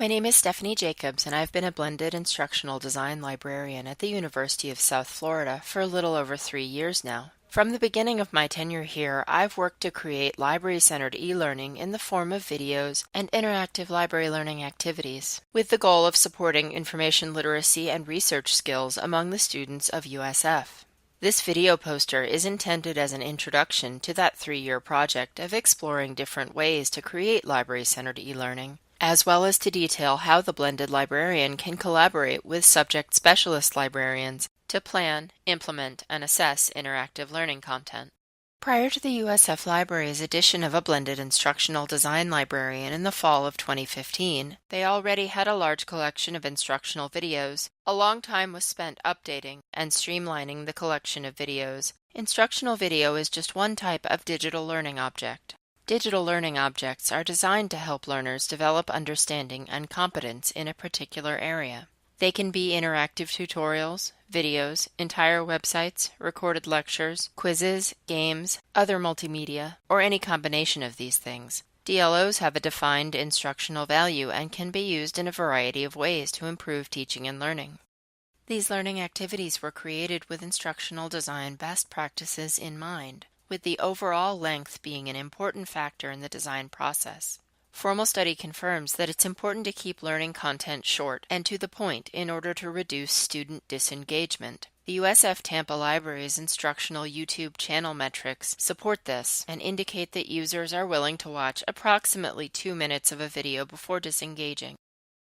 My name is Stephanie Jacobs, and I've been a blended instructional design librarian at the University of South Florida for a little over 3 years now. From the beginning of my tenure here, I've worked to create library-centered e-learning in the form of videos and interactive library learning activities, with the goal of supporting information literacy and research skills among the students of USF. This video poster is intended as an introduction to that 3-year project of exploring different ways to create library-centered e-learning, as well as to detail how the blended librarian can collaborate with subject specialist librarians to plan, implement, and assess interactive learning content. Prior to the USF Library's addition of a blended instructional design librarian in the fall of 2015, they already had a large collection of instructional videos. A long time was spent updating and streamlining the collection of videos. Instructional video is just one type of digital learning object. Digital learning objects are designed to help learners develop understanding and competence in a particular area. They can be interactive tutorials, videos, entire websites, recorded lectures, quizzes, games, other multimedia, or any combination of these things. DLOs have a defined instructional value and can be used in a variety of ways to improve teaching and learning. These learning activities were created with instructional design best practices in mind, with the overall length being an important factor in the design process. Formal study confirms that it's important to keep learning content short and to the point in order to reduce student disengagement. The USF Tampa Library's instructional YouTube channel metrics support this and indicate that users are willing to watch approximately 2 minutes of a video before disengaging.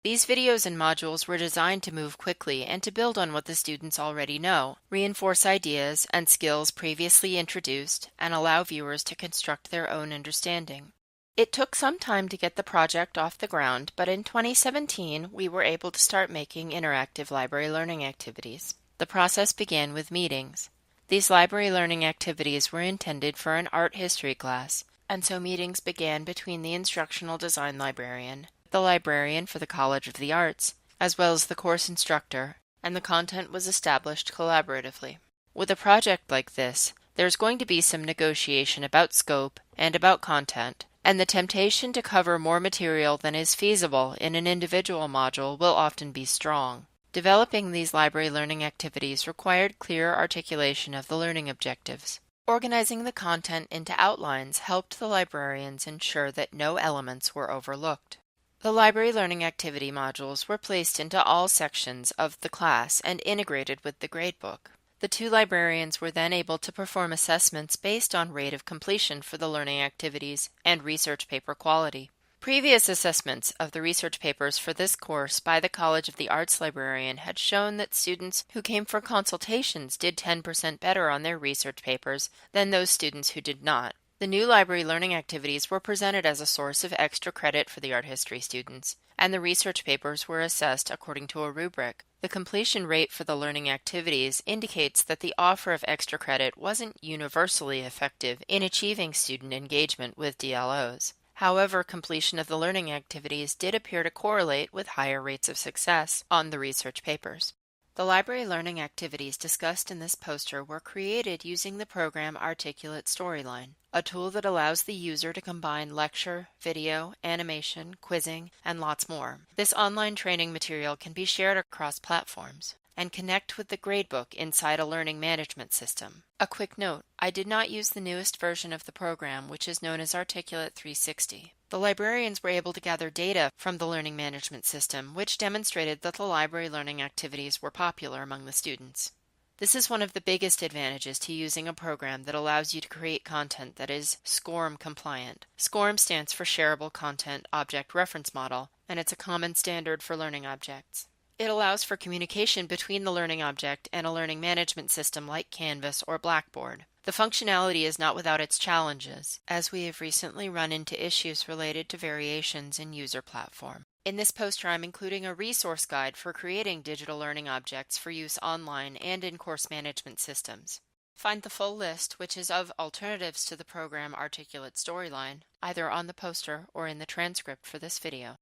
These videos and modules were designed to move quickly and to build on what the students already know, reinforce ideas and skills previously introduced, and allow viewers to construct their own understanding. It took some time to get the project off the ground, but in 2017 we were able to start making interactive library learning activities. The process began with meetings. These library learning activities were intended for an art history class, and so meetings began between the instructional design librarian, the librarian for the College of the Arts, as well as the course instructor, and the content was established collaboratively. With a project like this, there's going to be some negotiation about scope and about content, and the temptation to cover more material than is feasible in an individual module will often be strong. Developing these library learning activities required clear articulation of the learning objectives. Organizing the content into outlines helped the librarians ensure that no elements were overlooked. The library learning activity modules were placed into all sections of the class and integrated with the gradebook. The two librarians were then able to perform assessments based on rate of completion for the learning activities and research paper quality. Previous assessments of the research papers for this course by the College of the Arts librarian had shown that students who came for consultations did 10% better on their research papers than those students who did not. The new library learning activities were presented as a source of extra credit for the art history students, and the research papers were assessed according to a rubric. The completion rate for the learning activities indicates that the offer of extra credit wasn't universally effective in achieving student engagement with DLOs. However, completion of the learning activities did appear to correlate with higher rates of success on the research papers. The library learning activities discussed in this poster were created using the program Articulate Storyline, a tool that allows the user to combine lecture, video, animation, quizzing, and lots more. This online training material can be shared across platforms and connect with the gradebook inside a learning management system. A quick note, I did not use the newest version of the program, which is known as Articulate 360. The librarians were able to gather data from the learning management system, which demonstrated that the library learning activities were popular among the students. This is one of the biggest advantages to using a program that allows you to create content that is SCORM compliant. SCORM stands for Shareable Content Object Reference Model, and it's a common standard for learning objects. It allows for communication between the learning object and a learning management system like Canvas or Blackboard. The functionality is not without its challenges, as we have recently run into issues related to variations in user platform. In this poster, I'm including a resource guide for creating digital learning objects for use online and in course management systems. Find the full list, which is of alternatives to the program Articulate Storyline, either on the poster or in the transcript for this video.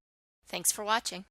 Thanks for watching.